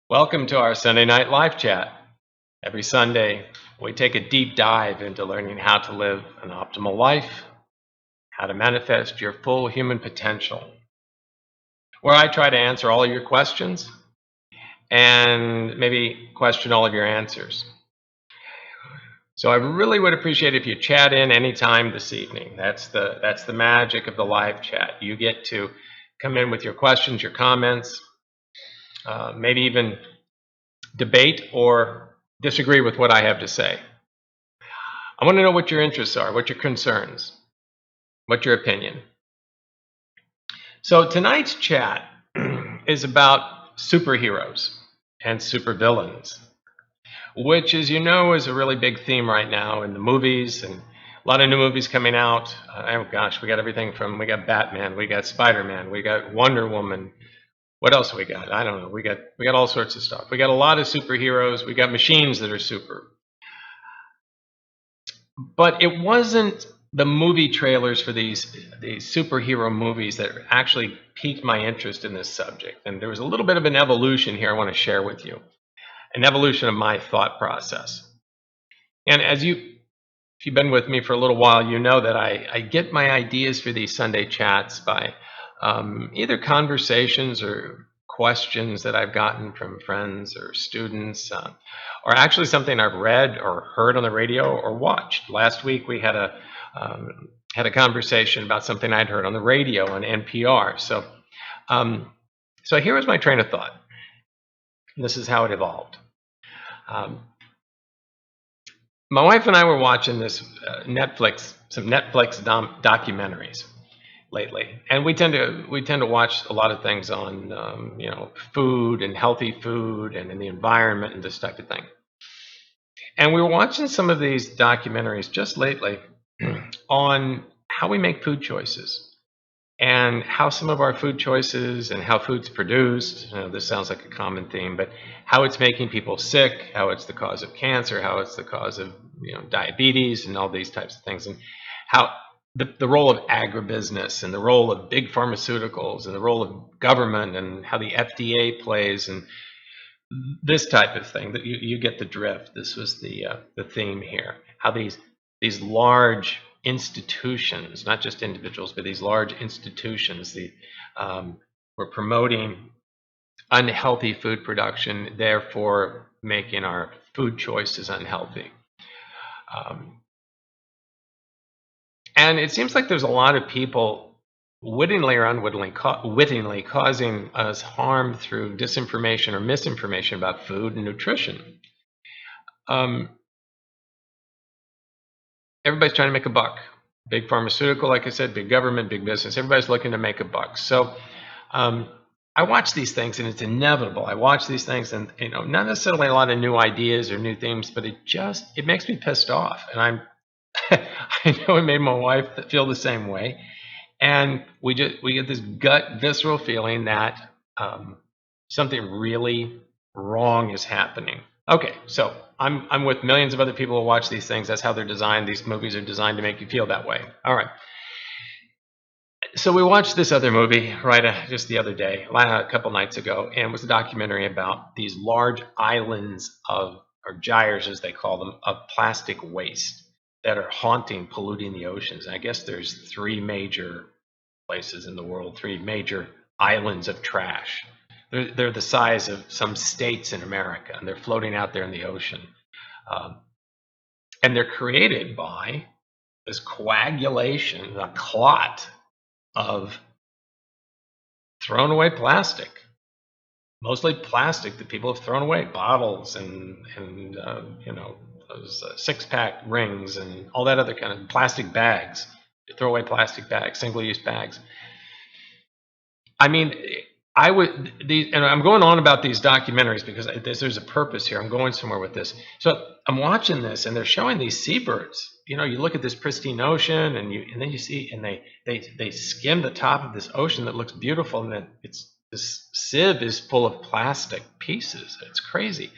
Welcome to our Sunday night live chat. Every Sunday, we take a deep dive into learning how to live an optimal life, how to manifest your full human potential, where I try to answer all of your questions and maybe question all of your answers. So I really would appreciate if you chat in anytime this evening. That's the magic of the live chat. You get to come in with your questions, your comments, maybe even debate or disagree with what I have to say. I want to know what your interests are, what your concerns, what your opinion. So tonight's chat is about superheroes and supervillains, which, as you know, is a really big theme right now in the movies, and a lot of new movies coming out. Oh gosh, we got everything from, we got Batman, we got Spider-Man, we got Wonder Woman. What else we got? I don't know. We got all sorts of stuff. We got a lot of superheroes. We got machines that are super. But it wasn't the movie trailers for these superhero movies that actually piqued my interest in this subject. And there was a little bit of an evolution here I want to share with you, an evolution of my thought process. And if you've been with me for a little while, you know that I get my ideas for these Sunday chats by either conversations or questions that I've gotten from friends or students, or actually something I've read or heard on the radio or watched. Last week we had a conversation about something I'd heard on the radio on NPR. So here was my train of thought. This is how it evolved. My wife and I were watching some Netflix documentaries lately, and we tend to watch a lot of things on food and healthy food and in the environment and this type of thing. And we were watching some of these documentaries just lately on how we make food choices and how some of our food choices and how food's produced. This sounds like a common theme, but how it's making people sick, how it's the cause of cancer, how it's the cause of diabetes and all these types of things, and how the role of agribusiness and the role of big pharmaceuticals and the role of government and how the FDA plays and this type of thing. That you get the drift. This was the theme here. How these large institutions, not just individuals, but these large institutions, were promoting unhealthy food production, therefore making our food choices unhealthy. And it seems like there's a lot of people wittingly or unwittingly causing us harm through disinformation or misinformation about food and nutrition. Everybody's trying to make a buck. Big pharmaceutical, like I said, big government, big business. Everybody's looking to make a buck. So I watch these things, and it's inevitable. I watch these things, and not necessarily a lot of new ideas or new themes, but it makes me pissed off. And I know it made my wife feel the same way. And we get this gut visceral feeling that something really wrong is happening. Okay, so I'm with millions of other people who watch these things. That's how they're designed. These movies are designed to make you feel that way. All right. So we watched this other movie just the other day, a couple nights ago, and it was a documentary about these large islands or gyres, as they call them, of plastic waste that are haunting, polluting the oceans. And I guess there's 3 major places in the world, 3 major islands of trash. They're the size of some states in America, and they're floating out there in the ocean. And they're created by this coagulation, a clot of thrown away plastic, mostly plastic that people have thrown away, bottles and those 6-pack rings and all that other kind of plastic bags. They throw away plastic bags, single-use bags. I mean, and I'm going on about these documentaries because there's a purpose here. I'm going somewhere with this. So I'm watching this, and they're showing these seabirds. You look at this pristine ocean, and then you see, and they skim the top of this ocean that looks beautiful, and then this sieve is full of plastic pieces. It's crazy.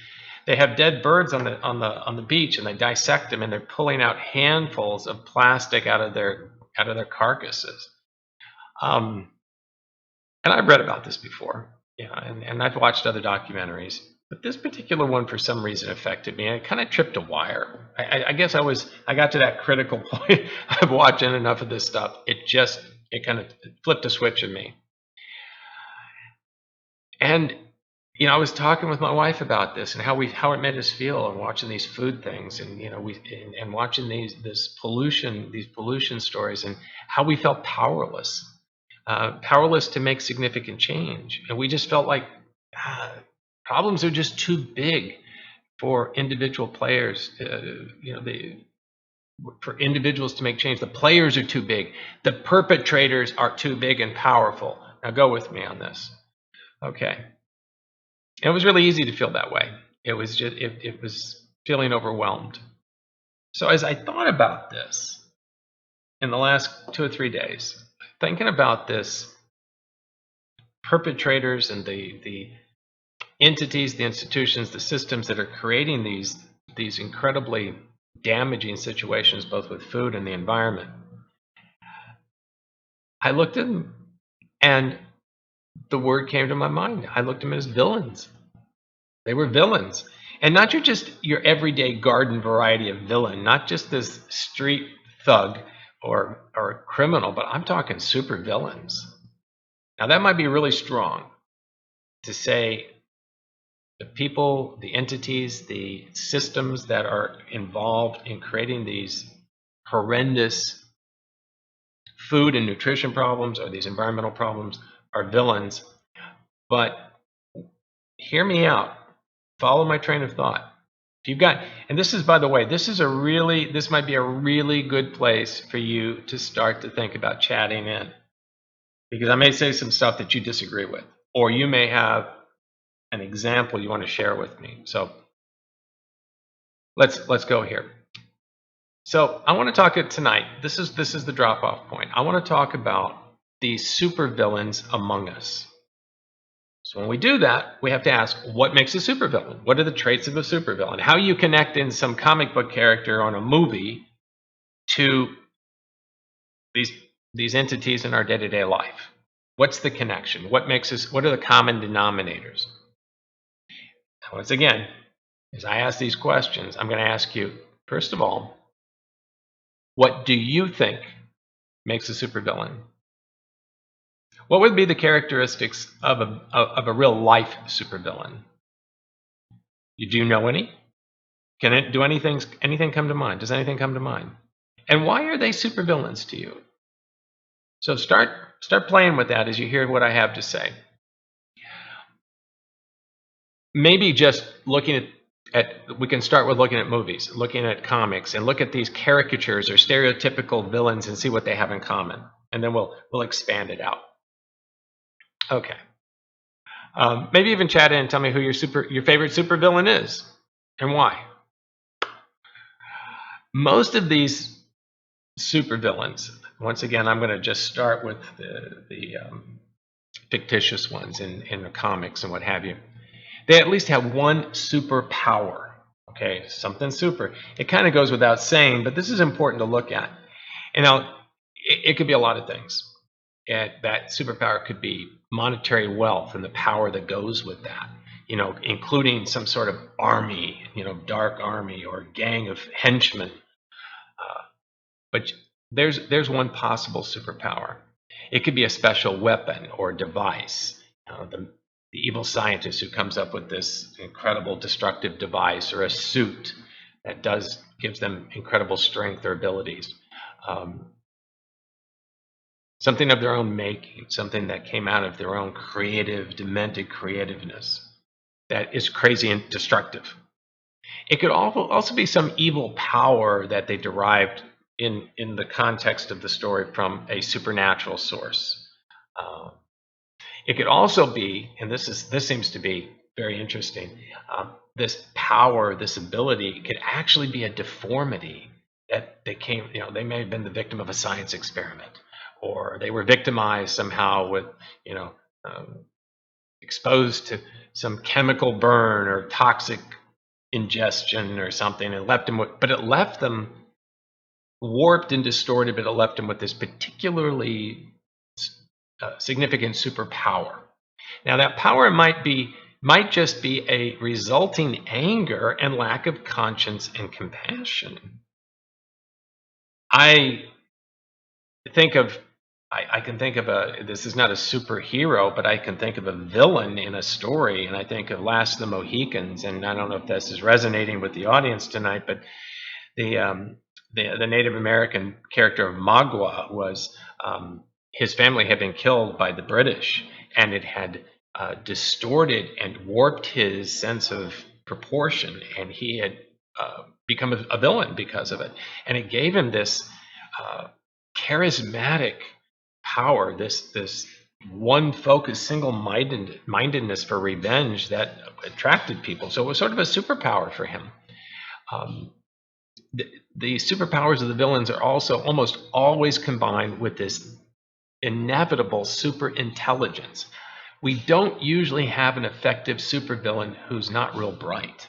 They have dead birds on the beach, and they dissect them, and they're pulling out handfuls of plastic out of their carcasses. And I've read about this before, and I've watched other documentaries. But this particular one, for some reason, affected me. It kind of tripped a wire. I guess I got to that critical point of watching enough of this stuff. It kind of flipped a switch in me. And I was talking with my wife about this and how it made us feel, and watching these food things, and and watching these pollution stories, and how we felt powerless, powerless to make significant change, and we just felt like problems are just too big for individual players. For individuals to make change, the players are too big. The perpetrators are too big and powerful. Now, go with me on this. Okay. It was really easy to feel that way. It was feeling overwhelmed. So as I thought about this in the last 2 or 3 days, thinking about this, perpetrators and the entities, the institutions, the systems that are creating these incredibly damaging situations, both with food and the environment, I looked at them, and the word came to my mind. I looked at them as villains. They were villains. And not just your everyday garden variety of villain, not just this street thug or criminal, but I'm talking super villains. Now, that might be really strong to say the people, the entities, the systems that are involved in creating these horrendous food and nutrition problems or these environmental problems are villains. But hear me out. Follow my train of thought. If you've got, and this is, by the way, this might be a really good place for you to start to think about chatting in, because I may say some stuff that you disagree with, or you may have an example you want to share with me. So let's go here. So I want to talk tonight. This is the drop-off point. I want to talk about these supervillains among us. So when we do that, we have to ask, what makes a supervillain? What are the traits of a supervillain? How you connect in some comic book character on a movie to these entities in our day-to-day life? What's the connection? What are the common denominators? Once again, as I ask these questions, I'm going to ask you, first of all, what do you think makes a supervillain? What would be the characteristics of a real life supervillain? Do you know any? Do anything come to mind? Does anything come to mind? And why are they supervillains to you? So start playing with that as you hear what I have to say. Maybe just looking we can start with looking at movies, looking at comics, and look at these caricatures or stereotypical villains and see what they have in common. And then we'll expand it out. Okay. Maybe even chat in and tell me who your favorite supervillain is and why. Most of these supervillains, once again, I'm going to just start with the fictitious ones in the comics and what have you. They at least have one superpower. Okay, something super. It kind of goes without saying, but this is important to look at. And now, it could be a lot of things. And that superpower could be monetary wealth and the power that goes with that, including some sort of army, dark army or gang of henchmen. But there's one possible superpower. It could be a special weapon or device. The evil scientist who comes up with this incredible destructive device, or a suit that gives them incredible strength or abilities. Something of their own making, something that came out of their own creative, demented creativeness that is crazy and destructive. It could also be some evil power that they derived in the context of the story from a supernatural source. It could also be, and this seems to be very interesting, this power, this ability could actually be a deformity that they may have been the victim of a science experiment, or they were victimized somehow with, exposed to some chemical burn or toxic ingestion or something, and it left them warped and distorted, but it left them with this particularly significant superpower. Now, that power might be might just be a resulting anger and lack of conscience and compassion. I think of I can think of this is not a superhero, but I can think of a villain in a story, and I think of Last of the Mohicans, and I don't know if this is resonating with the audience tonight, but the the Native American character of Magua was his family had been killed by the British, and it had distorted and warped his sense of proportion, and he had become a villain because of it, and it gave him this charismatic power, this one focus, single-mindedness for revenge that attracted people. So it was sort of a superpower for him. The superpowers of the villains are also almost always combined with this inevitable super intelligence. We don't usually have an effective supervillain who's not real bright.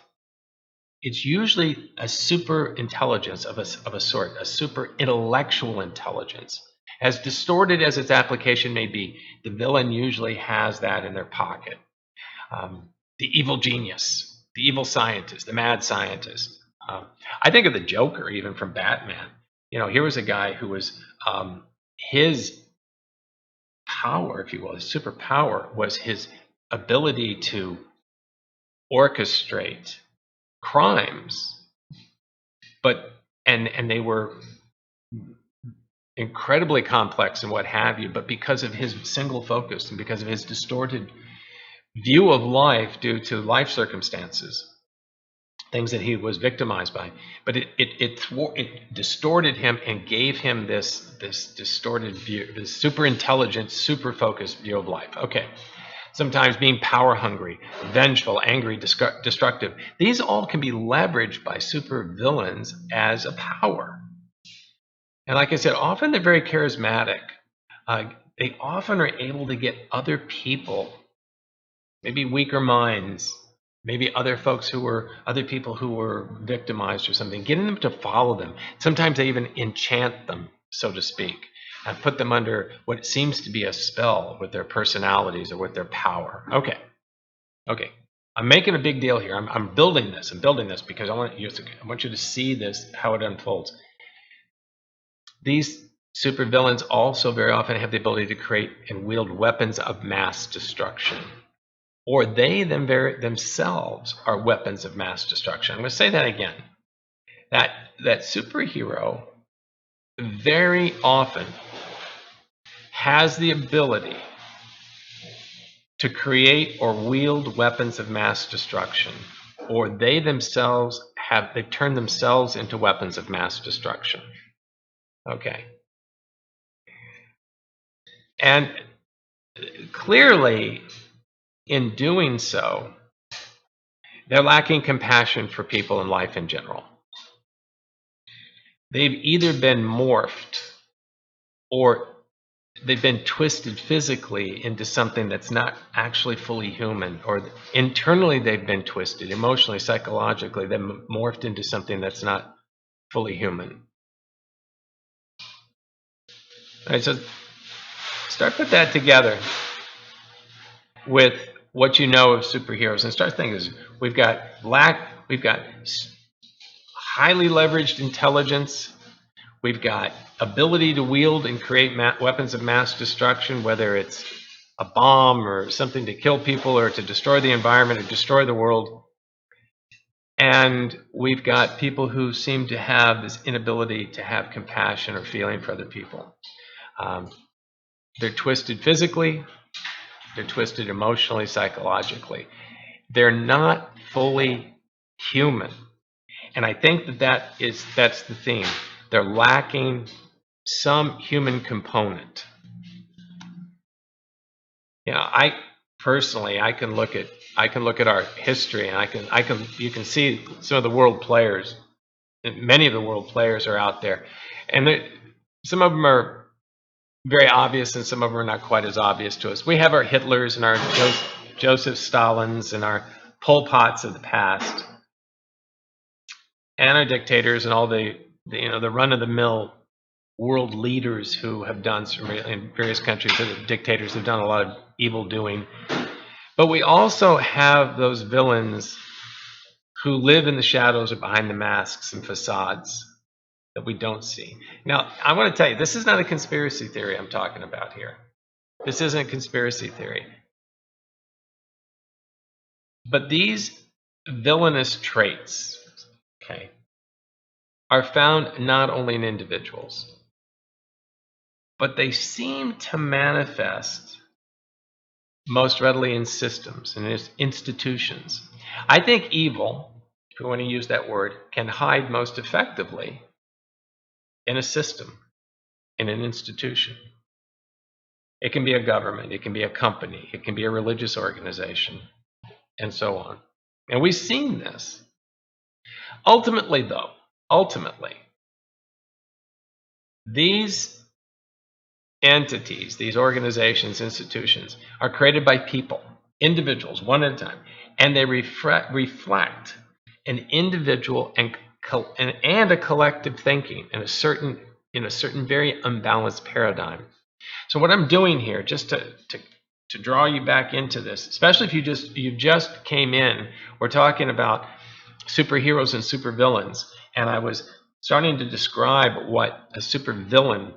It's usually a super intelligence of a sort, a super intellectual intelligence. As distorted as its application may be, the villain usually has that in their pocket. The evil genius, the evil scientist, the mad scientist. I think of the Joker, even from Batman. You know, here was a guy who was his power, if you will, his superpower was his ability to orchestrate crimes, and they were incredibly complex and what have you, but because of his single focus and because of his distorted view of life due to life circumstances, things that he was victimized by, but it distorted him and gave him this distorted view, this super intelligent, super focused view of life. Okay. Sometimes being power hungry, vengeful, angry, destructive. These all can be leveraged by super villains as a power. And like I said, often they're very charismatic. They often are able to get other people, maybe weaker minds, maybe other people who were victimized or something, getting them to follow them. Sometimes they even enchant them, so to speak, and put them under what seems to be a spell with their personalities or with their power. Okay. I'm making a big deal here. I'm building this. I'm building this because I want you to see this, how it unfolds. These supervillains also very often have the ability to create and wield weapons of mass destruction, or they themselves are weapons of mass destruction. I'm going to say that again. That superhero very often has the ability to create or wield weapons of mass destruction, or they've turned themselves into weapons of mass destruction. Okay. And clearly, in doing so, they're lacking compassion for people and life in general. They've either been morphed or they've been twisted physically into something that's not actually fully human, or internally they've been twisted, emotionally, psychologically, they've morphed into something that's not fully human. All right, so start put that together with what you know of superheroes and start thinking, we've got highly leveraged intelligence, we've got ability to wield and create weapons of mass destruction, whether it's a bomb or something to kill people or to destroy the environment or destroy the world. And we've got people who seem to have this inability to have compassion or feeling for other people. They're twisted physically, they're twisted emotionally, psychologically. They're not fully human. And I think that's the theme. They're lacking some human component. You know, I can look at our history, and you can see some of the world players. Many of the world players are out there, and some of them are very obvious, and some of them are not quite as obvious to us. We have our Hitlers and our Joseph Stalins and our Pol Pots of the past, and our dictators and all the run-of-the-mill world leaders who have done in various countries. The dictators have done a lot of evil doing. But we also have those villains who live in the shadows or behind the masks and facades that we don't see. Now, I want to tell you, this is not a conspiracy theory I'm talking about here. This isn't a conspiracy theory. But these villainous traits, okay, are found not only in individuals, but they seem to manifest most readily in systems and institutions. I think evil, if we want to use that word, can hide most effectively in a system, in an institution. It can be a government, it can be a company, it can be a religious organization, and so on. And we've seen this. Ultimately, though, these entities, these organizations, institutions, are created by people, individuals, one at a time, and they reflect an individual and a collective thinking in a certain very unbalanced paradigm. So what I'm doing here, just to draw you back into this, especially if you just came in, we're talking about superheroes and supervillains, and I was starting to describe what a supervillain,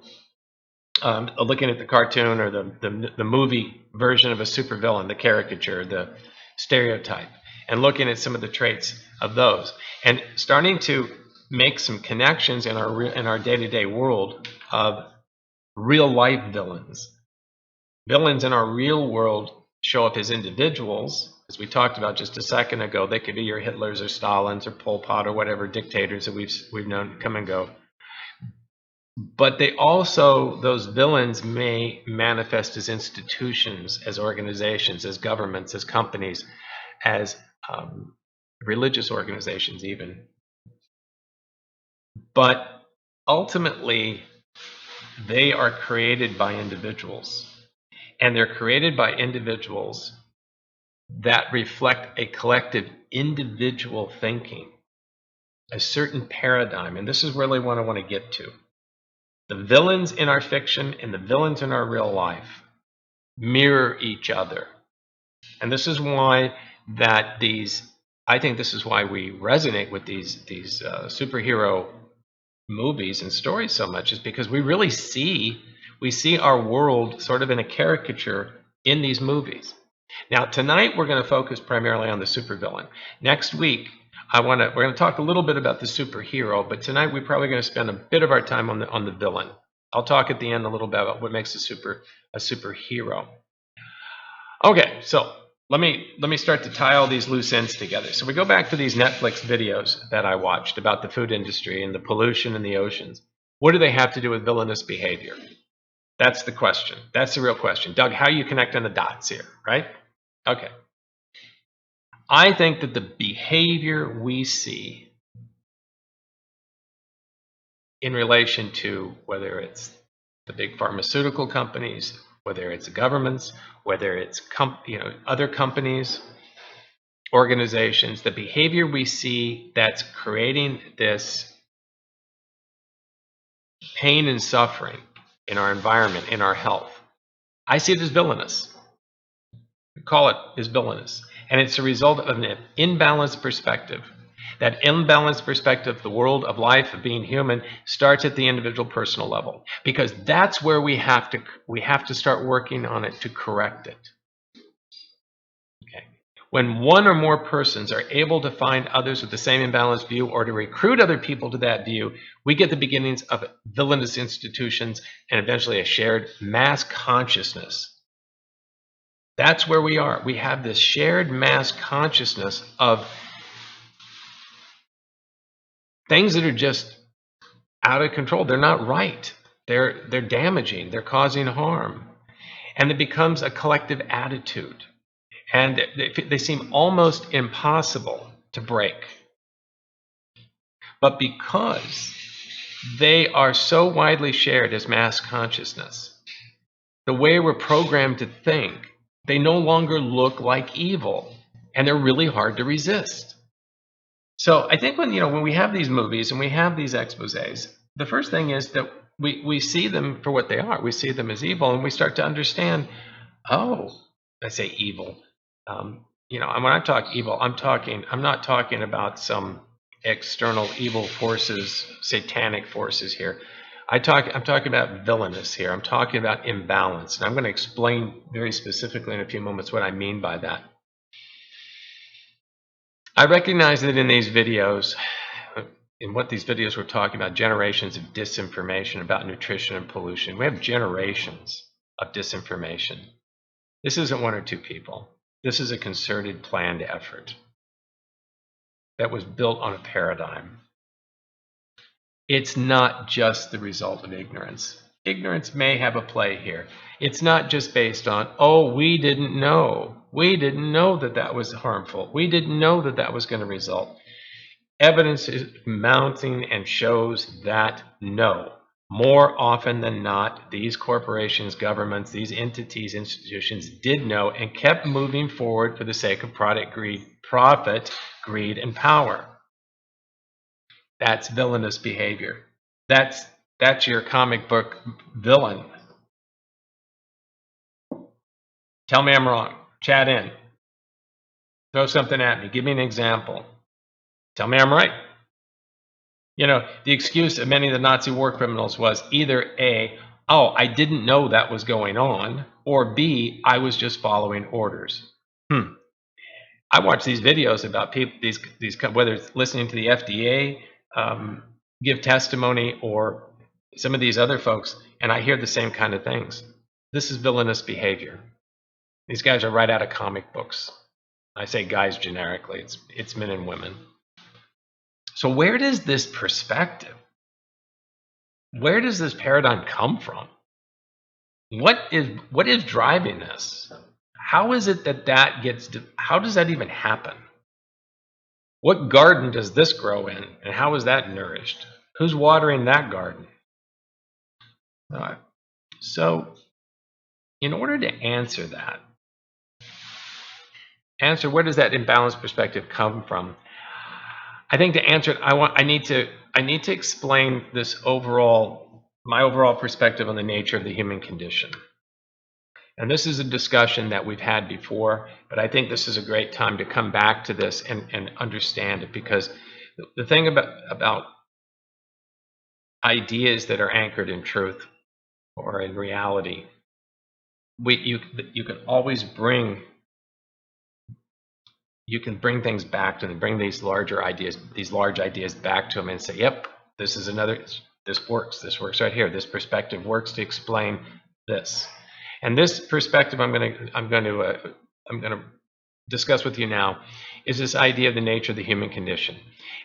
looking at the cartoon or the movie version of a supervillain, the caricature, the stereotype, and looking at some of the traits of those, and starting to make some connections in our day-to-day world of real life villains. Villains in our real world show up as individuals, as we talked about just a second ago. They could be your Hitlers or Stalins or Pol Pot or whatever dictators that we've known come and go. But they also, those villains may manifest as institutions, as organizations, as governments, as companies, as religious organizations even. But ultimately, they are created by individuals. And they're created by individuals that reflect a collective individual thinking, a certain paradigm. And this is really what I want to get to. The villains in our fiction and the villains in our real life mirror each other. And this is why I think this is why we resonate with these superhero movies and stories so much, is because we see our world sort of in a caricature in these movies. Now, tonight we're going to focus primarily on the supervillain. Next week, we're going to talk a little bit about the superhero, but tonight we're probably going to spend a bit of our time on the villain. I'll talk at the end a little bit about what makes a superhero. Okay, so let me start to tie all these loose ends together. So we go back to these Netflix videos that I watched about the food industry and the pollution in the oceans. What do they have to do with villainous behavior? That's the question. That's the real question. Doug, how are you connecting the dots here, right? Okay. I think that the behavior we see in relation to whether it's the big pharmaceutical companies, whether it's governments, whether it's other companies, organizations, the behavior we see that's creating this pain and suffering in our environment, in our health, I see it as villainous. Call it as villainous. And it's a result of an imbalanced perspective. That imbalanced perspective, the world of life, of being human, starts at the individual personal level, because that's where we have to start working on it to correct it. Okay. When one or more persons are able to find others with the same imbalanced view, or to recruit other people to that view, we get the beginnings of villainous institutions and eventually a shared mass consciousness. That's where we are. We have this shared mass consciousness of things that are just out of control. They're not right. They're damaging. They're causing harm. And it becomes a collective attitude. And they seem almost impossible to break. But because they are so widely shared as mass consciousness, the way we're programmed to think, they no longer look like evil, and they're really hard to resist. So I think when we have these movies and we have these exposés, the first thing is that we see them for what they are. We see them as evil, and we start to understand, oh, I say evil, You know, when I talk evil, I'm not talking about some external evil forces, satanic forces here. I'm talking about villainous here. I'm talking about imbalance. And I'm going to explain very specifically in a few moments what I mean by that. I recognize that in these videos, in what these videos were talking about, generations of disinformation about nutrition and pollution. We have generations of disinformation. This isn't one or two people. This is a concerted, planned effort that was built on a paradigm. It's not just the result of ignorance. Ignorance may have a play here. It's not just based on, oh, we didn't know. We didn't know that that was harmful. We didn't know that that was going to result. Evidence is mounting and shows that no. More often than not, these corporations, governments, these entities, institutions did know and kept moving forward for the sake of profit, greed, and power. That's villainous behavior. That's your comic book villain. Tell me I'm wrong. Chat in. Throw something at me. Give me an example. Tell me I'm right. You know, the excuse of many of the Nazi war criminals was either A, oh, I didn't know that was going on, or B, I was just following orders. I watch these videos about people, these whether it's listening to the FDA give testimony or some of these other folks, and I hear the same kind of things. This is villainous behavior. These guys are right out of comic books. I say guys generically. It's men and women. So where does this perspective, where does this paradigm come from? What is driving this? How is it how does that even happen? What garden does this grow in, and how is that nourished? Who's watering that garden? So in order to answer where does that imbalanced perspective come from? I think to answer it, I need to explain my overall perspective on the nature of the human condition. And this is a discussion that we've had before, but I think this is a great time to come back to this and understand it, because the thing about ideas that are anchored in truth or in reality, you can always bring things back to them, bring these large ideas back to them and say, yep, this works right here. This perspective works to explain this. And this perspective I'm going to discuss with you now is this idea of the nature of the human condition,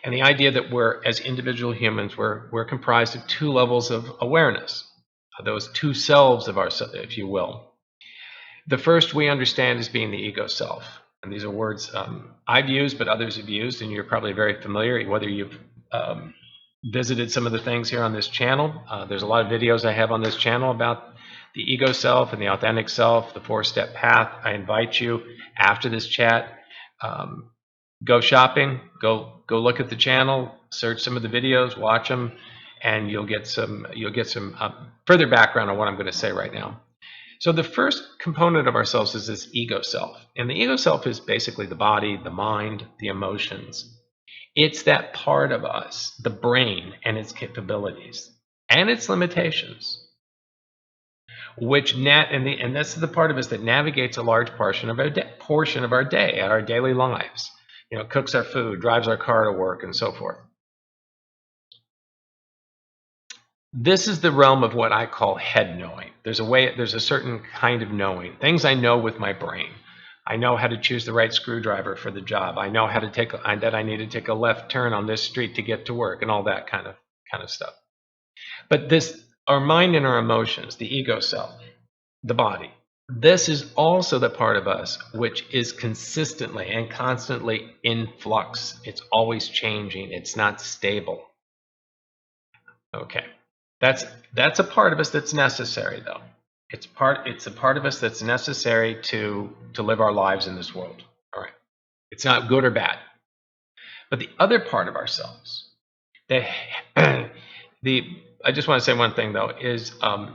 and the idea that we're, as individual humans, we're comprised of two levels of awareness, those two selves of ourselves, if you will. The first we understand as being the ego self. And these are words I've used, but others have used, and you're probably very familiar, whether you've visited some of the things here on this channel. There's a lot of videos I have on this channel about the ego self and the authentic self, the 4-step path. I invite you after this chat, go shopping, go look at the channel, search some of the videos, watch them, and you'll get some further background on what I'm going to say right now. So the first component of ourselves is this ego self. And the ego self is basically the body, the mind, the emotions. It's that part of us, the brain and its capabilities and its limitations, and that's the part of us that navigates a large portion of our day, our daily lives. You know, cooks our food, drives our car to work, and so forth. This is the realm of what I call head knowing. There's a certain kind of knowing. Things I know with my brain. I know how to choose the right screwdriver for the job. I know how to that I need to take a left turn on this street to get to work, and all that kind of stuff. But our mind and our emotions, the ego self, the body, this is also the part of us which is consistently and constantly in flux. It's always changing. It's not stable. Okay. That's a part of us that's necessary, though. It's a part of us that's necessary to live our lives in this world. All right. It's not good or bad. But the other part of ourselves, I just want to say one thing, though, is, and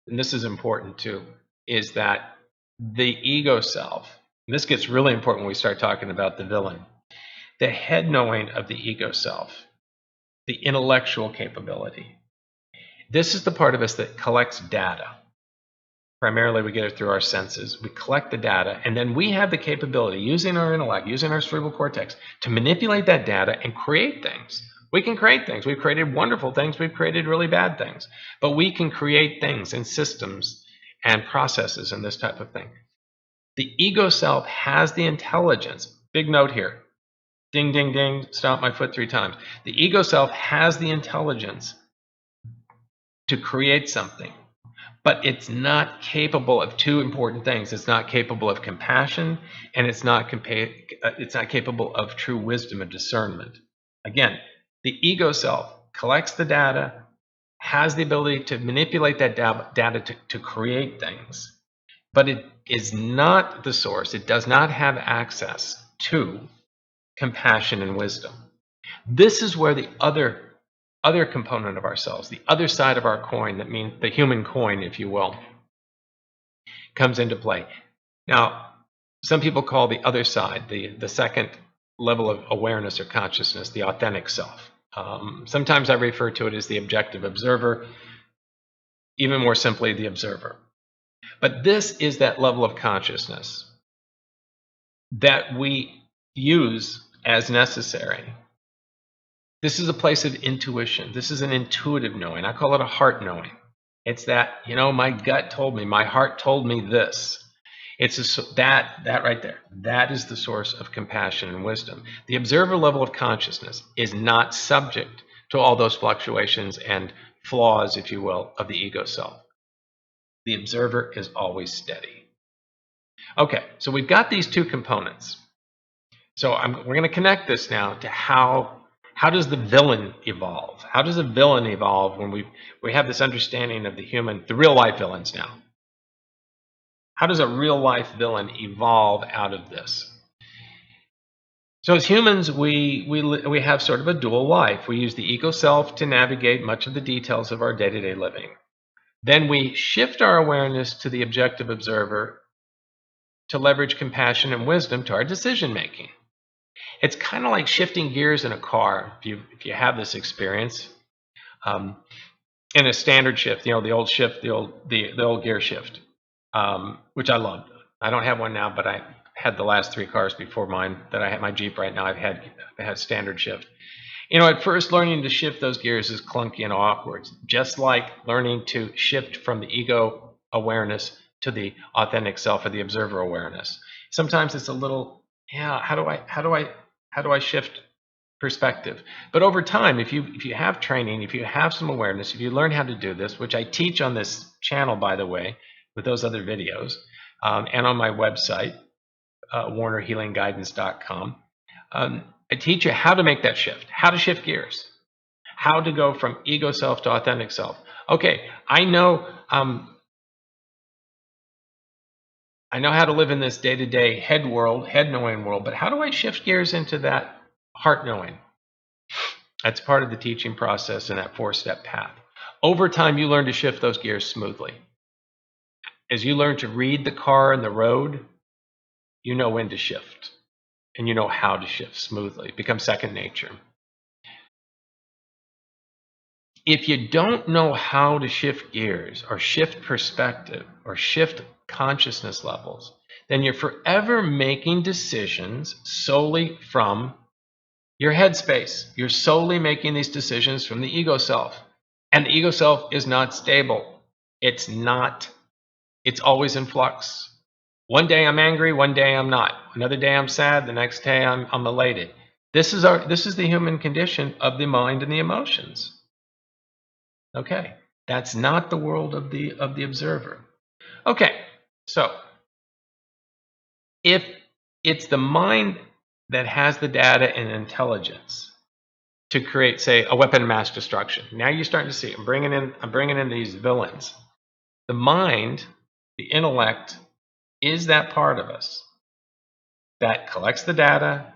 this is important too, is that the ego self, And this gets really important when we start talking about the villain. The head knowing of the ego self, the intellectual capability. This is the part of us that collects data. Primarily, we get it through our senses. We collect the data, and then we have the capability, using our intellect, using our cerebral cortex, to manipulate that data and create things. We can create things. We've created wonderful things. We've created really bad things. But we can create things and systems and processes and this type of thing. The ego self has the intelligence. Big note here. Ding, ding, ding. Stomp my foot 3 times. The ego self has the intelligence to create something. But it's not capable of 2 important things. It's not capable of compassion, and it's not capable of true wisdom and discernment. Again, the ego self collects the data, has the ability to manipulate that data to create things, but it is not the source. It does not have access to compassion and wisdom. This is where the other component of ourselves, the other side of our coin, that means the human coin, if you will, comes into play. Now, some people call the other side, the second level of awareness or consciousness, the authentic self. Sometimes I refer to it as the objective observer, even more simply, the observer. But this is that level of consciousness that we use as necessary. This is a place of intuition. This is an intuitive knowing. I call it a heart knowing. It's that, my gut told me, my heart told me this. It's that right there. That is the source of compassion and wisdom. The observer level of consciousness is not subject to all those fluctuations and flaws, if you will, of the ego self. The observer is always steady. Okay, so we've got these 2 components. So we're going to connect this now to how does the villain evolve? How does a villain evolve when we have this understanding of the human, the real life villains now? How does a real life villain evolve out of this? So as humans, we have sort of a dual life. We use the ego self to navigate much of the details of our day-to-day living. Then we shift our awareness to the objective observer to leverage compassion and wisdom to our decision making. It's kind of like shifting gears in a car, if you have this experience. In a standard shift, the old shift, the old gear shift, which I loved. I don't have one now, but I had the last 3 cars before mine that I had. My Jeep right now, I had standard shift. At first, learning to shift those gears is clunky and awkward, just like learning to shift from the ego awareness to the authentic self or the observer awareness. Sometimes it's a little, how do I shift perspective? But over time, if you have training, if you have some awareness, if you learn how to do this, which I teach on this channel, by the way, with those other videos, and on my website, warnerhealingguidance.com, I teach you how to make that shift, how to shift gears, how to go from ego self to authentic self. Okay, I know how to live in this day-to-day head knowing world, but how do I shift gears into that heart knowing? That's part of the teaching process and that 4-step path. Over time, you learn to shift those gears smoothly. As you learn to read the car and the road, you know when to shift. And you know how to shift smoothly. It becomes second nature. If you don't know how to shift gears or shift perspective or shift consciousness levels, then you're forever making decisions solely from your headspace. You're solely making these decisions from the ego self. And the ego self is not stable. It's always in flux. One day I'm angry, one day I'm not. Another day I'm sad, the next day I'm elated. This is the human condition of the mind and the emotions. Okay, that's not the world of the observer. Okay, so if it's the mind that has the data and intelligence to create, say, a weapon of mass destruction. Now you're starting to see, I'm bringing in these villains. The mind, the intellect, is that part of us that collects the data,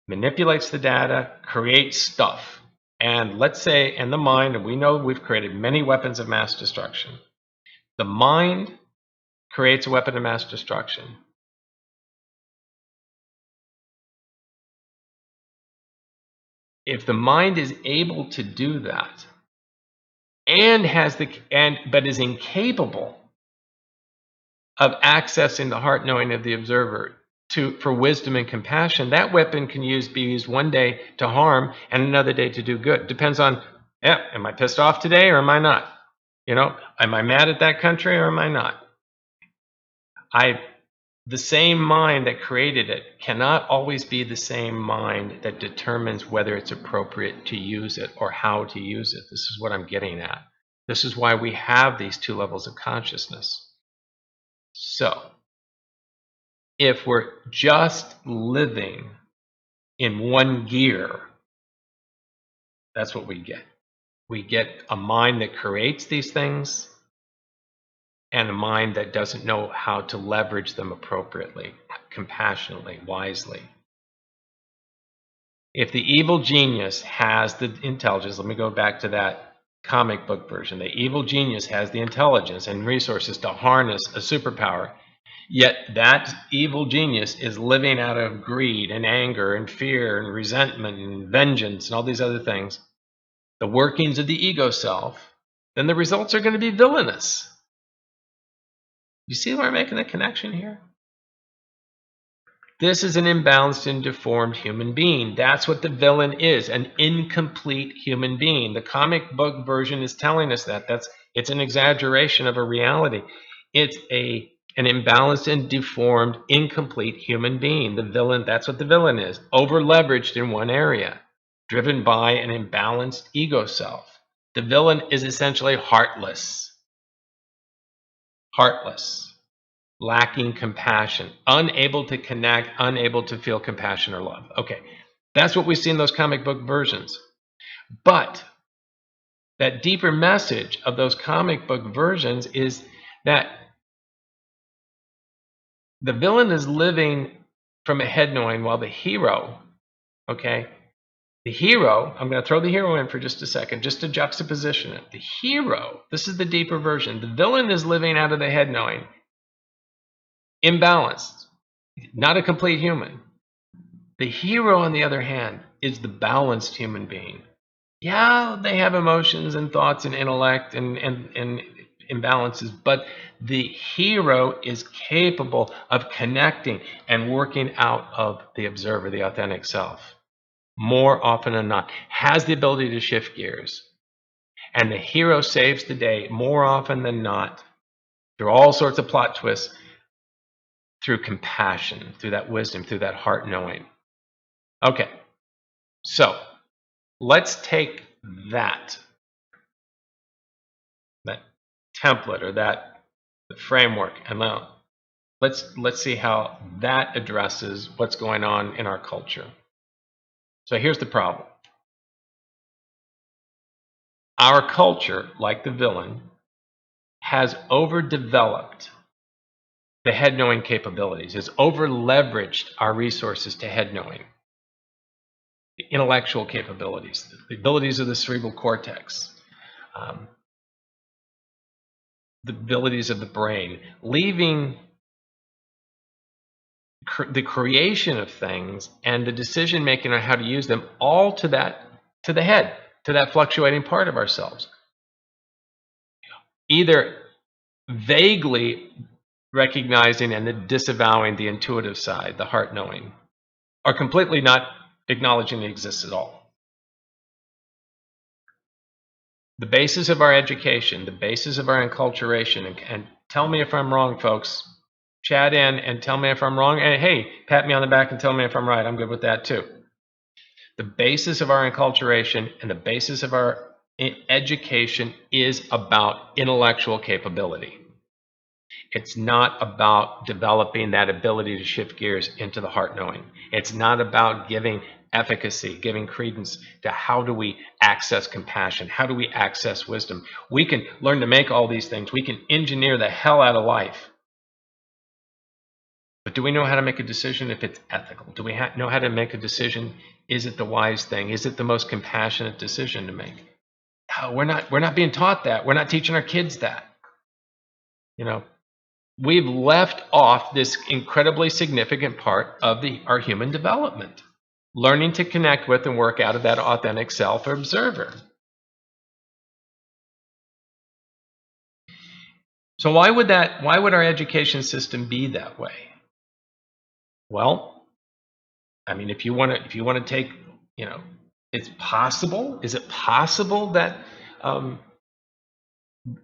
manipulates the data, creates stuff. And let's say in the mind, and we know we've created many weapons of mass destruction. The mind creates a weapon of mass destruction. if the mind is able to do that but is incapable of accessing the heart knowing of the observer for wisdom and compassion, that weapon can be used one day to harm and another day to do good. Depends on, am I pissed off today or am I not? Am I mad at that country or am I not? The same mind that created it cannot always be the same mind that determines whether it's appropriate to use it or how to use it. This is what I'm getting at. This is why we have these two levels of consciousness. So, if we're just living in one gear, that's what we get. We get a mind that creates these things and a mind that doesn't know how to leverage them appropriately, compassionately, wisely. If the evil genius has the intelligence, let me go back to that comic book version. The evil genius has the intelligence and resources to harness a superpower, yet that evil genius is living out of greed and anger and fear and resentment and vengeance and all these other things, the workings of the ego self, then the results are going to be villainous. You see where I'm making the connection here? This is an imbalanced and deformed human being. That's what the villain is, an incomplete human being. The comic book version is telling us that. It's an exaggeration of a reality. It's an imbalanced and deformed, incomplete human being. The villain, that's what the villain is. Over-leveraged in one area, driven by an imbalanced ego self. The villain is essentially heartless. Heartless. Lacking compassion, unable to connect, unable to feel compassion or love. Okay, that's what we see in those comic book versions. But that deeper message of those comic book versions is that the villain is living from a head knowing while the hero, okay, the hero, I'm going to throw the hero in for just a second, just to juxtaposition it. The hero, this is the deeper version. The villain is living out of the head knowing, imbalanced, not a complete human. The hero, on the other hand, is the balanced human being. Yeah, they have emotions and thoughts and intellect and imbalances, but the hero is capable of connecting and working out of the observer, the authentic self. More often than not, has the ability to shift gears. And the hero saves the day more often than not through all sorts of plot twists, through compassion, through that wisdom, through that heart knowing. Okay, so let's take that template or that framework, and let's see how that addresses what's going on in our culture. So here's the problem. Our culture, like the villain, has overdeveloped the head knowing capabilities, has over-leveraged our resources to head knowing. The intellectual capabilities, the abilities of the cerebral cortex, the abilities of the brain, leaving the creation of things and the decision making on how to use them all to the head, to that fluctuating part of ourselves. Either vaguely recognizing and then disavowing the intuitive side, the heart knowing, or completely not acknowledging it exists at all. The basis of our education, the basis of our enculturation, and tell me if I'm wrong, folks. Chat in and tell me if I'm wrong. And hey, pat me on the back and tell me if I'm right. I'm good with that too. The basis of our enculturation and the basis of our education is about intellectual capability. It's not about developing that ability to shift gears into the heart knowing. It's not about giving efficacy, giving credence to how do we access compassion, how do we access wisdom. We can learn to make all these things. We can engineer the hell out of life. But do we know how to make a decision if it's ethical? Do we know how to make a decision? Is it the wise thing? Is it the most compassionate decision to make? We're not being taught that. We're not teaching our kids that. We've left off this incredibly significant part of our human development. learning to connect with and work out of that authentic self or observer. So why would our education system be that way? Well, I mean, if you want to take, it's possible. Is it possible that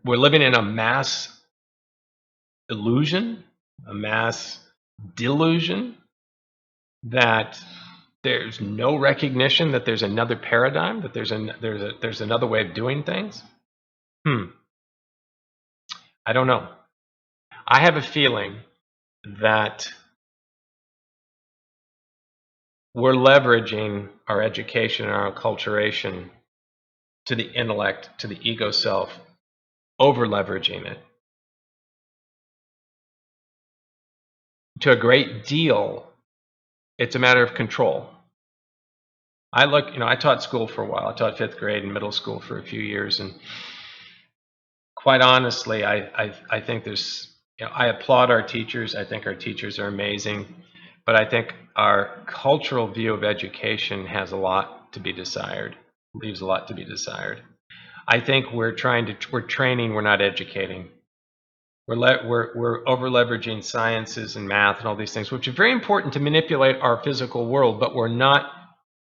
we're living in a mass illusion, a mass delusion, that there's no recognition that there's another paradigm, that there's another way of doing things? I don't know. I have a feeling that we're leveraging our education and our acculturation to the intellect, to the ego self, over leveraging it to a great deal. It's a matter of control. I taught school for a while. I taught 5th grade and middle school for a few years, and quite honestly, I think I applaud our teachers. I think our teachers are amazing, but I think our cultural view of education has a lot to be desired, leaves a lot to be desired. I think we're training, we're not educating. We're over leveraging sciences and math and all these things, which are very important to manipulate our physical world, but we're not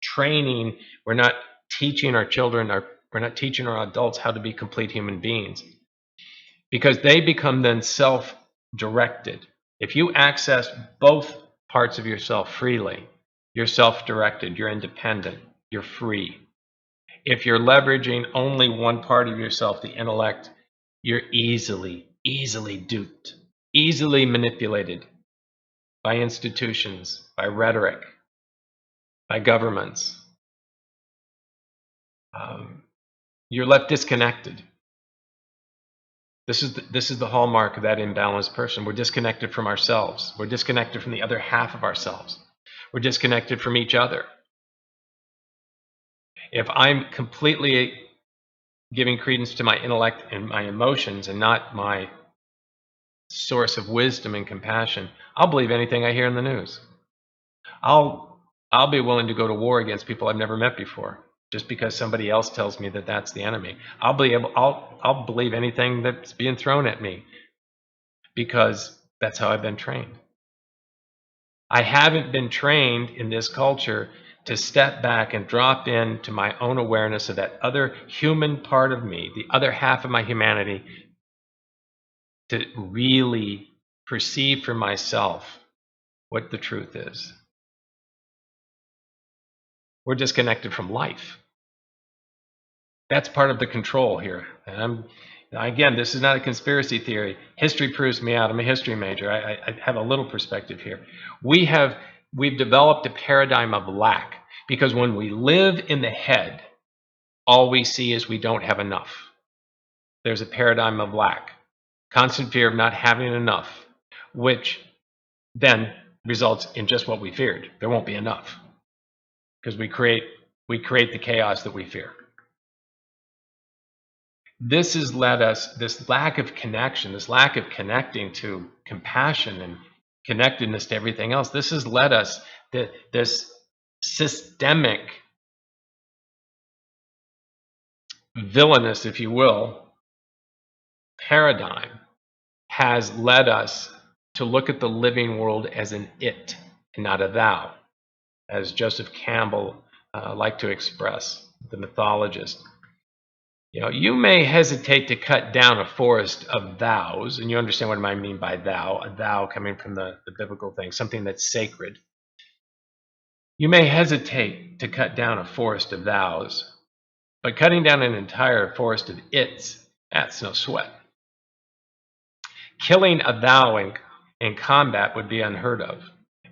training, we're not teaching our children, we're not teaching our adults how to be complete human beings, because they become then self-directed. If you access both parts of yourself freely, you're self-directed, you're independent, you're free. If you're leveraging only one part of yourself, the intellect, you're easily duped, easily manipulated by institutions, by rhetoric, by governments. You're left disconnected. This is the hallmark of that imbalanced person. We're disconnected from ourselves. We're disconnected from the other half of ourselves. We're disconnected from each other. If I'm completely giving credence to my intellect and my emotions and not my source of wisdom and compassion, I'll believe anything I hear in the news. I'll be willing to go to war against people I've never met before, just because somebody else tells me that that's the enemy. I'll believe anything that's being thrown at me, because that's how I've been trained. I haven't been trained in this culture to step back and drop into my own awareness of that other human part of me, the other half of my humanity, to really perceive for myself what the truth is. We're disconnected from life. That's part of the control here. And again, this is not a conspiracy theory. History proves me out. I'm a history major. I have a little perspective here. We've developed a paradigm of lack, because when we live in the head, all we see is we don't have enough. There's a paradigm of lack, constant fear of not having enough, which then results in just what we feared. There won't be enough, because we create the chaos that we fear. This has led us, this lack of connection, this lack of connecting to compassion and connectedness to everything else, this has led us, this systemic villainous, if you will, paradigm has led us to look at the living world as an it and not a thou, as Joseph Campbell liked to express, the mythologist. You may hesitate to cut down a forest of thous, and you understand what I mean by thou, a thou coming from the biblical thing, something that's sacred. You may hesitate to cut down a forest of thous, but cutting down an entire forest of its, that's no sweat. Killing a thou in combat would be unheard of.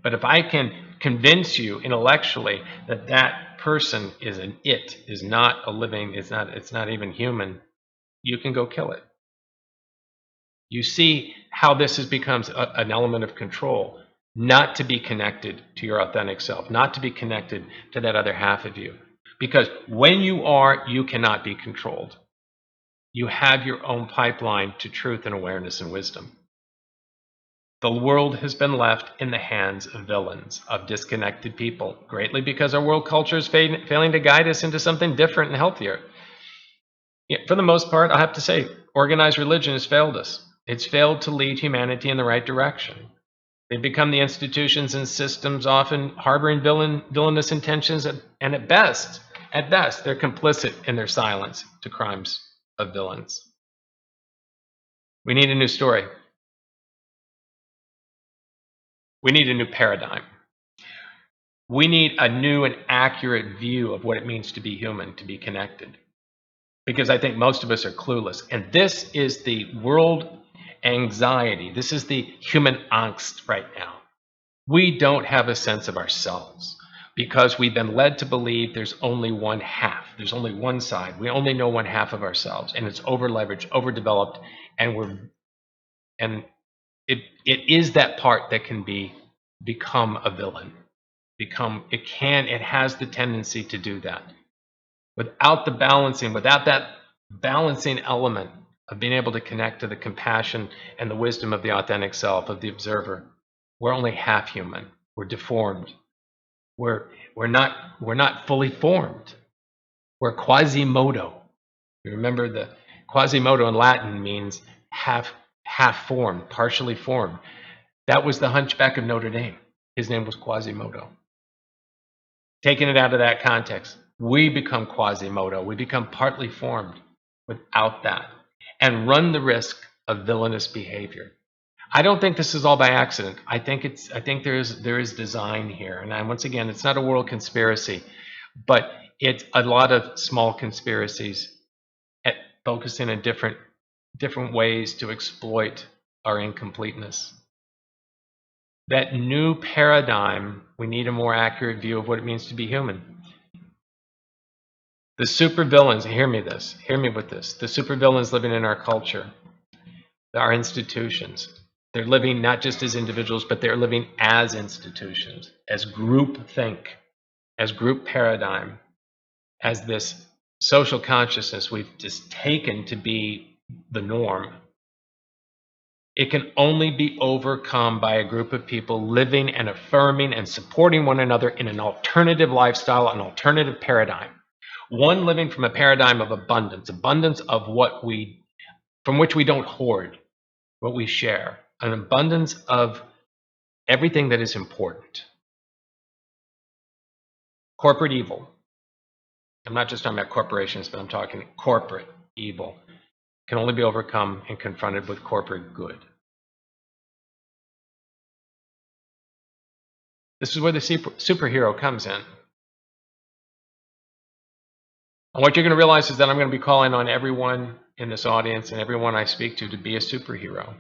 But if I can convince you intellectually that that person is an it, is not a living, it's not even human, you can go kill it. You see how this has become an element of control, not to be connected to your authentic self, not to be connected to that other half of you. Because when you are, you cannot be controlled. You have your own pipeline to truth and awareness and wisdom. The world has been left in the hands of villains, of disconnected people, greatly because our world culture is failing to guide us into something different and healthier. For the most part, I have to say, organized religion has failed us. It's failed to lead humanity in the right direction. They've become the institutions and systems often harboring villainous intentions, and at best, they're complicit in their silence to crimes of villains. We need a new story. We need a new paradigm. We need a new and accurate view of what it means to be human, to be connected. Because I think most of us are clueless. And this is the world anxiety. This is the human angst right now. We don't have a sense of ourselves because we've been led to believe there's only one half. There's only one side. We only know one half of ourselves, and it's over-leveraged, overdeveloped, and it is that part that can become a villain. It has the tendency to do that. Without that balancing element of being able to connect to the compassion and the wisdom of the authentic self, of the observer, we're only half human. We're deformed. We're not fully formed. We're quasimodo. You remember the quasimodo in Latin means half formed, partially formed. That was the Hunchback of Notre Dame. His name was Quasimodo. Taking it out of that context, we become Quasimodo. We become partly formed without that and run the risk of villainous behavior. I don't think this is all by accident. I think there is design here. And once again, it's not a world conspiracy, but it's a lot of small conspiracies at focusing on different ways to exploit our incompleteness. That new paradigm, we need a more accurate view of what it means to be human. The supervillains, hear me with this. The supervillains living in our culture, our institutions, they're living not just as individuals, but they're living as institutions, as group think, as group paradigm, as this social consciousness we've just taken to be the norm. It can only be overcome by a group of people living and affirming and supporting one another in an alternative lifestyle, an alternative paradigm. One living from a paradigm of abundance of from which we don't hoard, what we share, an abundance of everything that is important. Corporate evil. I'm not just talking about corporations, but I'm talking corporate evil can only be overcome and confronted with corporate good. This is where the superhero comes in. And what you're going to realize is that I'm going to be calling on everyone in this audience and everyone I speak to be a superhero.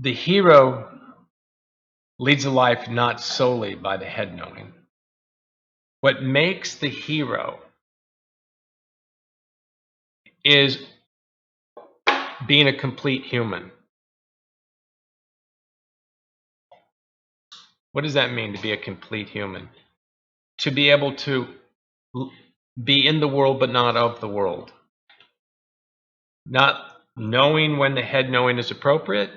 The hero leads a life not solely by the head knowing. What makes the hero is being a complete human. What does that mean, to be a complete human? To be able to be in the world but not of the world. Not knowing when the head knowing is appropriate,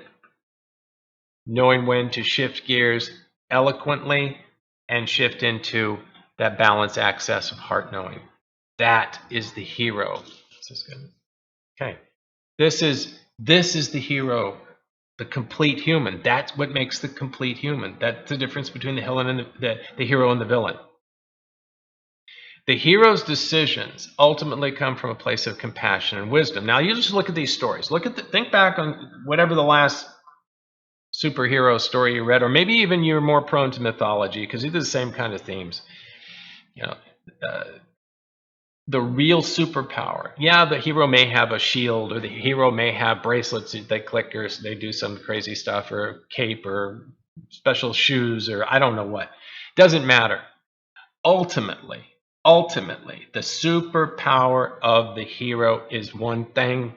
knowing when to shift gears eloquently and shift into that balanced access of heart knowing. That is the hero. Is this good? Okay. This is the hero, the complete human. That's what makes the complete human. That's the difference between the hero and the villain. The hero's decisions ultimately come from a place of compassion and wisdom. Now, you just look at these stories. Think back on whatever the last superhero story you read, or maybe even you're more prone to mythology because these are the same kind of themes. The real superpower. Yeah, the hero may have a shield, or the hero may have bracelets that click, or they do some crazy stuff, or a cape, or special shoes, or I don't know what. Doesn't matter. Ultimately, the superpower of the hero is one thing,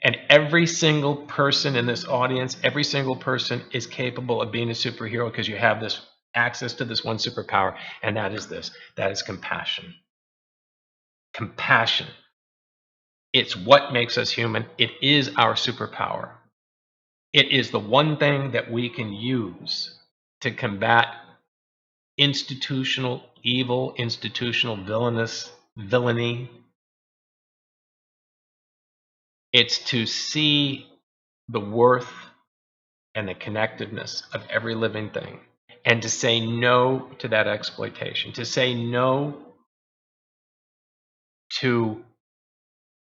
And every single person in this audience, every single person is capable of being a superhero because you have this access to this one superpower, and that is this. That is compassion. Compassion. It's what makes us human. It is our superpower. It is the one thing that we can use to combat institutional evil, institutional villainy. It's to see the worth and the connectedness of every living thing, and to say no to that exploitation, to say no to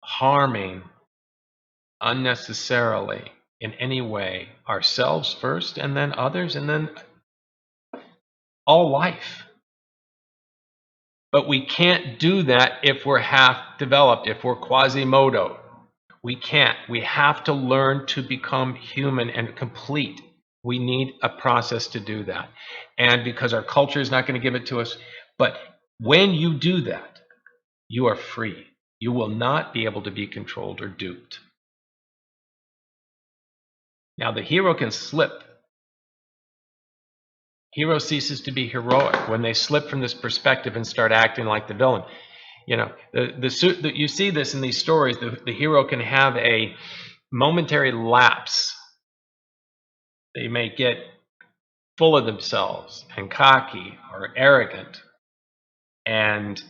harming unnecessarily in any way ourselves first, and then others, and then all life. But we can't do that if we're half developed, if we're Quasimodo. We can't. We have to learn to become human and complete. We need a process to do that. And because our culture is not going to give it to us, but when you do that, you are free. You will not be able to be controlled or duped. Now, the hero can slip. Hero ceases to be heroic when they slip from this perspective and start acting like the villain. You know, you see this in these stories. The hero can have a momentary lapse. They may get full of themselves and cocky or arrogant, and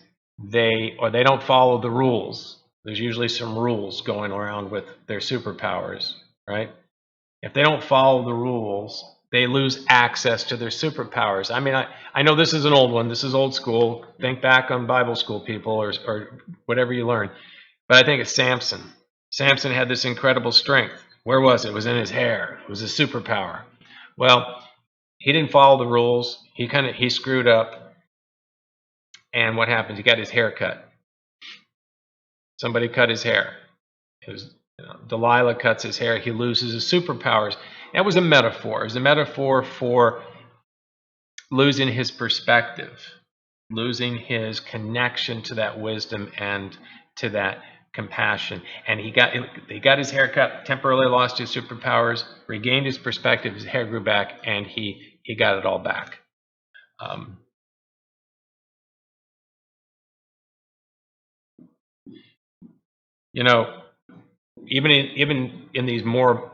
they don't follow the rules. There's usually some rules going around with their superpowers, right? If they don't follow the rules, they lose access to their superpowers. I mean, I know this is an old one. This is old school. Think back on Bible school, people, or whatever you learn. But I think it's Samson. Samson had this incredible strength. Where was it? It was in his hair. It was a superpower. Well, he didn't follow the rules. He screwed up. And what happened? He got his hair cut. Somebody cut his hair. It was Delilah cuts his hair. He loses his superpowers. That was a metaphor. It was a metaphor for losing his perspective, losing his connection to that wisdom and to that compassion. And he got his hair cut, temporarily lost his superpowers, regained his perspective, his hair grew back, and he got it all back. You know, even in these more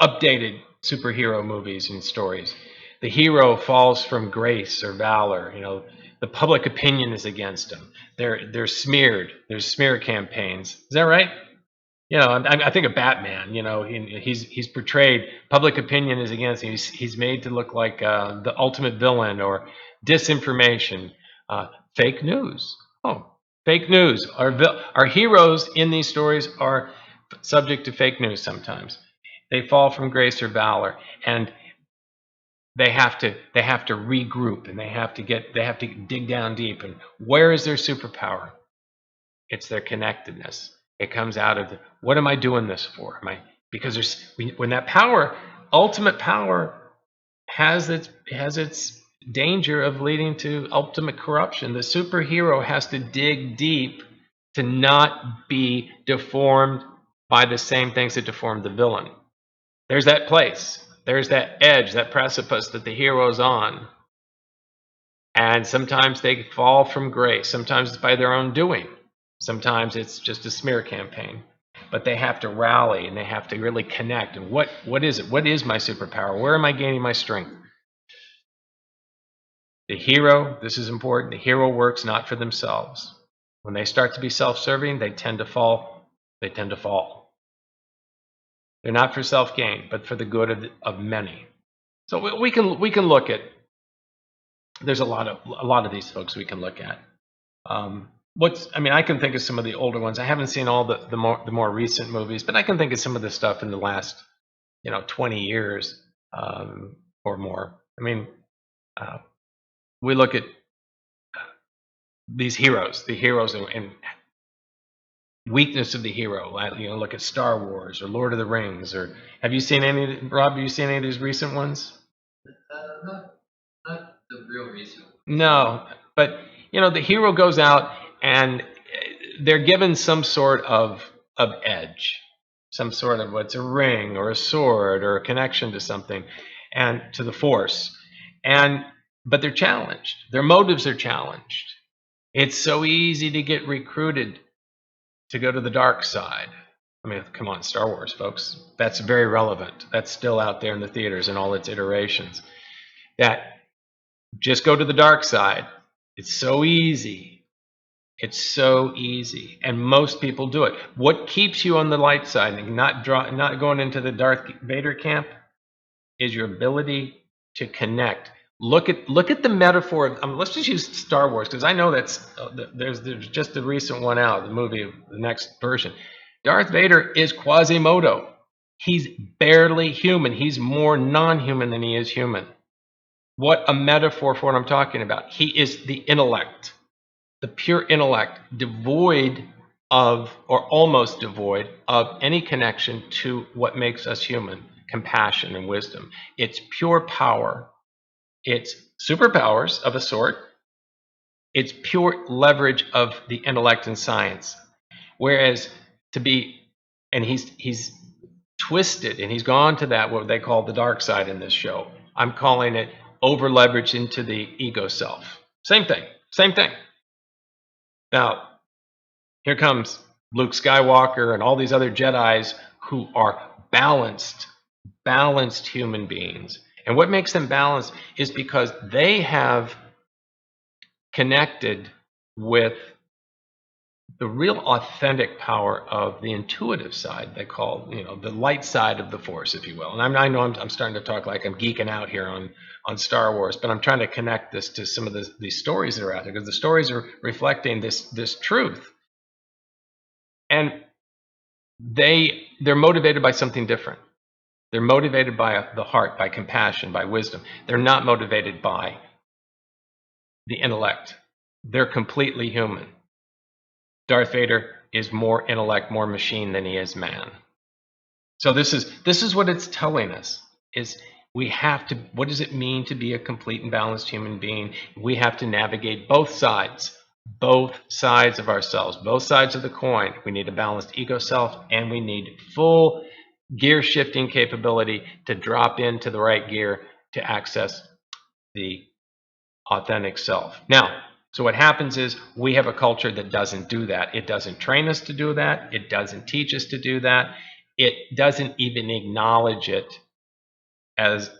updated superhero movies and stories, the hero falls from grace or valor. You know, the public opinion is against him. They're smeared. There's smear campaigns. Is that right? You know, I think of Batman. You know, he's portrayed. Public opinion is against him. He's made to look like the ultimate villain, or disinformation, fake news. Oh, fake news. Our heroes in these stories are subject to fake news sometimes. They fall from grace or valor, and they have to regroup, and they have to dig down deep. And where is their superpower? It's their connectedness. It comes out of what am I doing this for? Because when that power, ultimate power, has its danger of leading to ultimate corruption. The superhero has to dig deep to not be deformed by the same things that deform the villain. There's that place. There's that edge, that precipice that the hero's on. And sometimes they fall from grace. Sometimes it's by their own doing. Sometimes it's just a smear campaign. But they have to rally, and they have to really connect. And what is it? What is my superpower? Where am I gaining my strength? The hero, this is important, the hero works not for themselves. When they start to be self-serving, they tend to fall. They tend to fall. They're not for self-gain, but for the good of many. So we can look at. There's a lot of these folks we can look at. I can think of some of the older ones. I haven't seen all the more recent movies, but I can think of some of the stuff in the last 20 years or more. I mean, we look at these heroes, the heroes and weakness of the hero. Look at Star Wars or Lord of the Rings. Or have you seen any? Rob, have you seen any of these recent ones? Not the real recent. No, but the hero goes out and they're given some sort of edge. some sort of what's a ring or a sword or a connection to something and to the force. But they're challenged. Their motives are challenged. It's so easy to get recruited to go to the dark side. I mean, come on, Star Wars, folks. That's very relevant. That's still out there in the theaters in all its iterations. That just go to the dark side. It's so easy. It's so easy, and most people do it. What keeps you on the light side and not going into the Darth Vader camp is your ability to connect. Look at the metaphor of, let's just use Star Wars, because I know that's there's just the recent one out, the movie, the next version. Darth Vader is Quasimodo. He's barely human. He's more non-human than he is human. What a metaphor for what I'm talking about. He is the intellect, the pure intellect, devoid of, or almost devoid of, any connection to what makes us human, compassion and wisdom. It's pure power. It's superpowers of a sort. It's pure leverage of the intellect and science. Whereas to be, and he's twisted, and he's gone to that, what they call the dark side in this show. I'm calling it over leverage into the ego self. Same thing, same thing. Now, here comes Luke Skywalker and all these other Jedis who are balanced human beings. And what makes them balanced is because they have connected with the real authentic power of the intuitive side, they call, the light side of the Force, if you will. And I know I'm starting to talk like I'm geeking out here on Star Wars, but I'm trying to connect this to some of these stories that are out there, because the stories are reflecting this truth. And they're motivated by something different. They're motivated by the heart, by compassion, by wisdom. They're not motivated by the intellect. They're completely human. Darth Vader is more intellect, more machine than he is man. So this is what it's telling us, is we have to, what does it mean to be a complete and balanced human being? We have to navigate both sides of ourselves, both sides of the coin. We need a balanced ego self, and we need full gear shifting capability to drop into the right gear to access the authentic self. Now, so what happens is we have a culture that doesn't do that. It doesn't train us to do that. It doesn't teach us to do that. It doesn't even acknowledge it as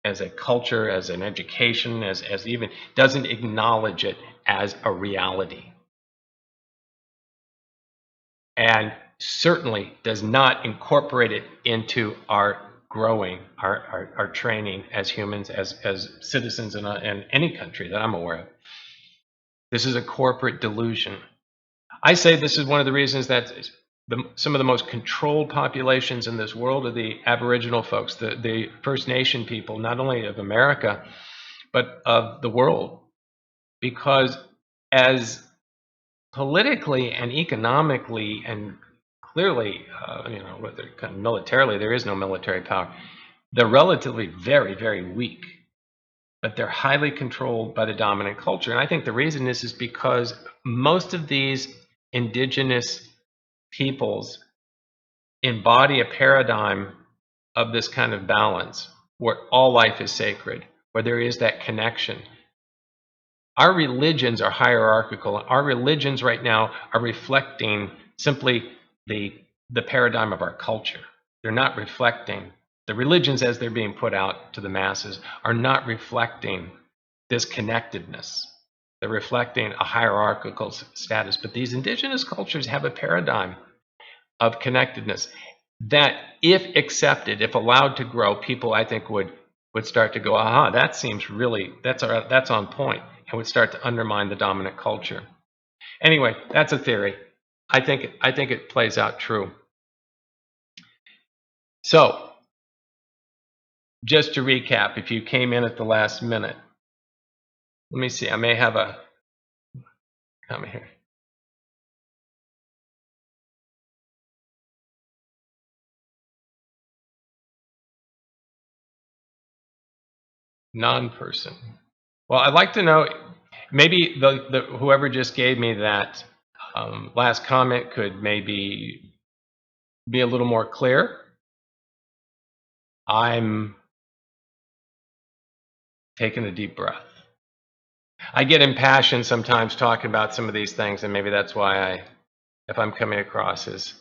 a culture, as an education, as even doesn't acknowledge it as a reality. And certainly does not incorporate it into our growing, our training as humans, as citizens in any country that I'm aware of. This is a corporate delusion. I say this is one of the reasons that some of the most controlled populations in this world are the Aboriginal folks, the First Nation people, not only of America, but of the world. Because as politically and economically and clearly, kind of militarily, there is no military power. They're relatively very, very weak, but they're highly controlled by the dominant culture. And I think the reason is because most of these indigenous peoples embody a paradigm of this kind of balance, where all life is sacred, where there is that connection. Our religions are hierarchical. Our religions right now are reflecting simply the paradigm of our culture. They're not reflecting, the religions as they're being put out to the masses are not reflecting this connectedness. They're reflecting a hierarchical status. But these indigenous cultures have a paradigm of connectedness that, if accepted, if allowed to grow, people, I think, would start to go, aha, that seems really, that's on point, and would start to undermine the dominant culture. Anyway, that's a theory. I think it plays out true. So, just to recap, if you came in at the last minute, let me see, I may have a comment here. Non-person. Well, I'd like to know, maybe the whoever just gave me that last comment could maybe be a little more clear. I'm taking a deep breath. I get impassioned sometimes talking about some of these things, and maybe that's why if I'm coming across as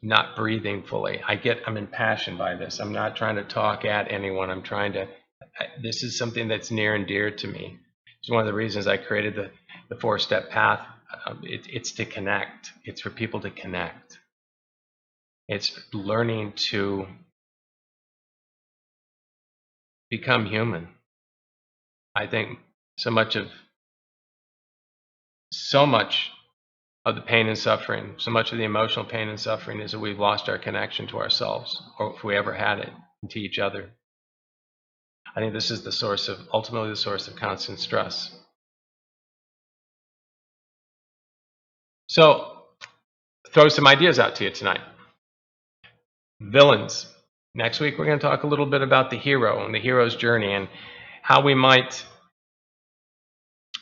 not breathing fully, I'm impassioned by this. I'm not trying to talk at anyone. This is something that's near and dear to me. It's one of the reasons I created the 4-step path. It's to connect. It's for people to connect. It's learning to become human. I think so much of the pain and suffering, so much of the emotional pain and suffering is that we've lost our connection to ourselves, or if we ever had it, and to each other. I think this is ultimately the source of constant stress. So, throw some ideas out to you tonight. Villains. Next week, we're going to talk a little bit about the hero and the hero's journey and how we might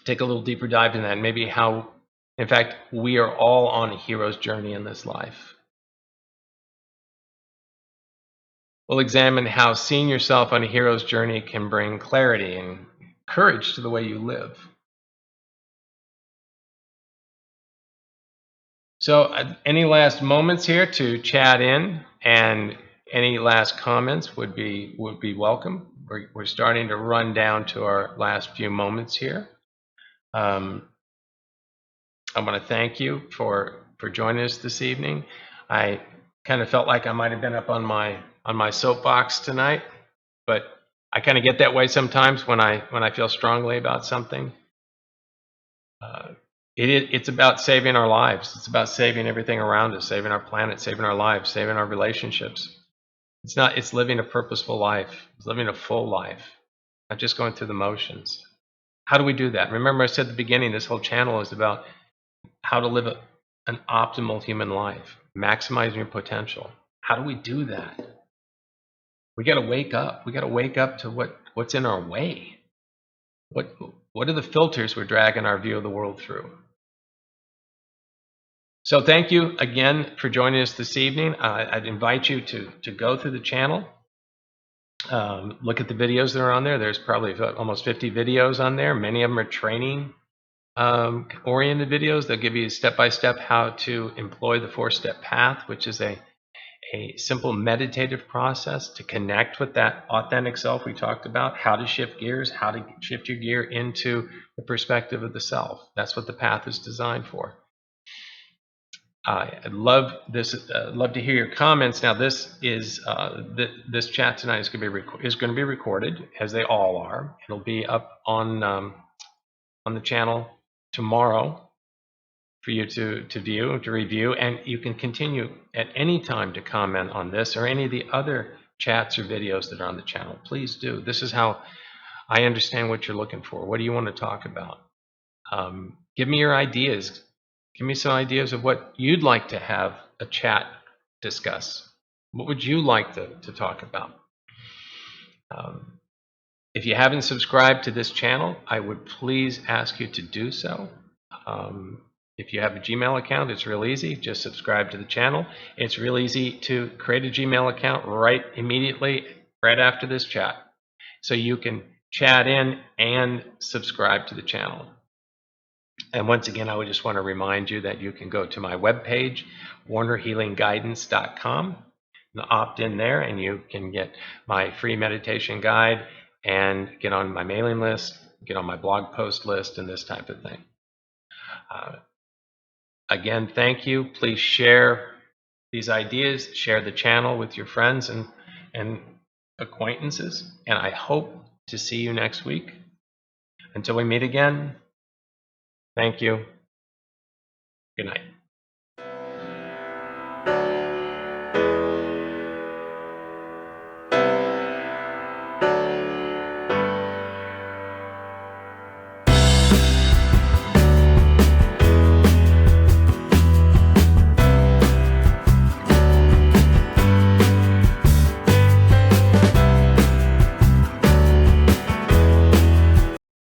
take a little deeper dive in that, and maybe how, in fact, we are all on a hero's journey in this life. We'll examine how seeing yourself on a hero's journey can bring clarity and courage to the way you live. So, any last moments here to chat in, and any last comments would be welcome. We're starting to run down to our last few moments here. I want to thank you for joining us this evening. I kind of felt like I might have been up on my soapbox tonight, but I kind of get that way sometimes when I feel strongly about something. It's about saving our lives. It's about saving everything around us, saving our planet, saving our lives, saving our relationships. It's living a purposeful life. It's living a full life, not just going through the motions. How do we do that? Remember I said at the beginning, this whole channel is about how to live an optimal human life, maximizing your potential. How do we do that? We got to wake up. We got to wake up to what's in our way. What are the filters we're dragging our view of the world through? So thank you again for joining us this evening. I'd invite you to go through the channel, look at the videos that are on there. There's probably almost 50 videos on there. Many of them are training oriented videos. They'll give you step-by-step how to employ the 4-step path, which is a simple meditative process to connect with that authentic self we talked about, how to shift gears, how to shift your gear into the perspective of the self. That's what the path is designed for. I'd love to hear your comments. Now, this chat tonight is going to be recorded, as they all are. It'll be up on the channel tomorrow for you to view, to review, and you can continue at any time to comment on this or any of the other chats or videos that are on the channel. Please do. This is how I understand what you're looking for. What do you want to talk about? Give me your ideas. Give me some ideas of what you'd like to have a chat discuss. What would you like to talk about? If you haven't subscribed to this channel, I would please ask you to do so. If you have a Gmail account, it's real easy. Just subscribe to the channel. It's real easy to create a Gmail account immediately right after this chat. So you can chat in and subscribe to the channel. And once again, I would just want to remind you that you can go to my webpage, warnerhealingguidance.com, and opt in there, and you can get my free meditation guide and get on my mailing list, get on my blog post list, and this type of thing. Again, thank you. Please share these ideas, share the channel with your friends and acquaintances, and I hope to see you next week. Until we meet again, thank you. Good night.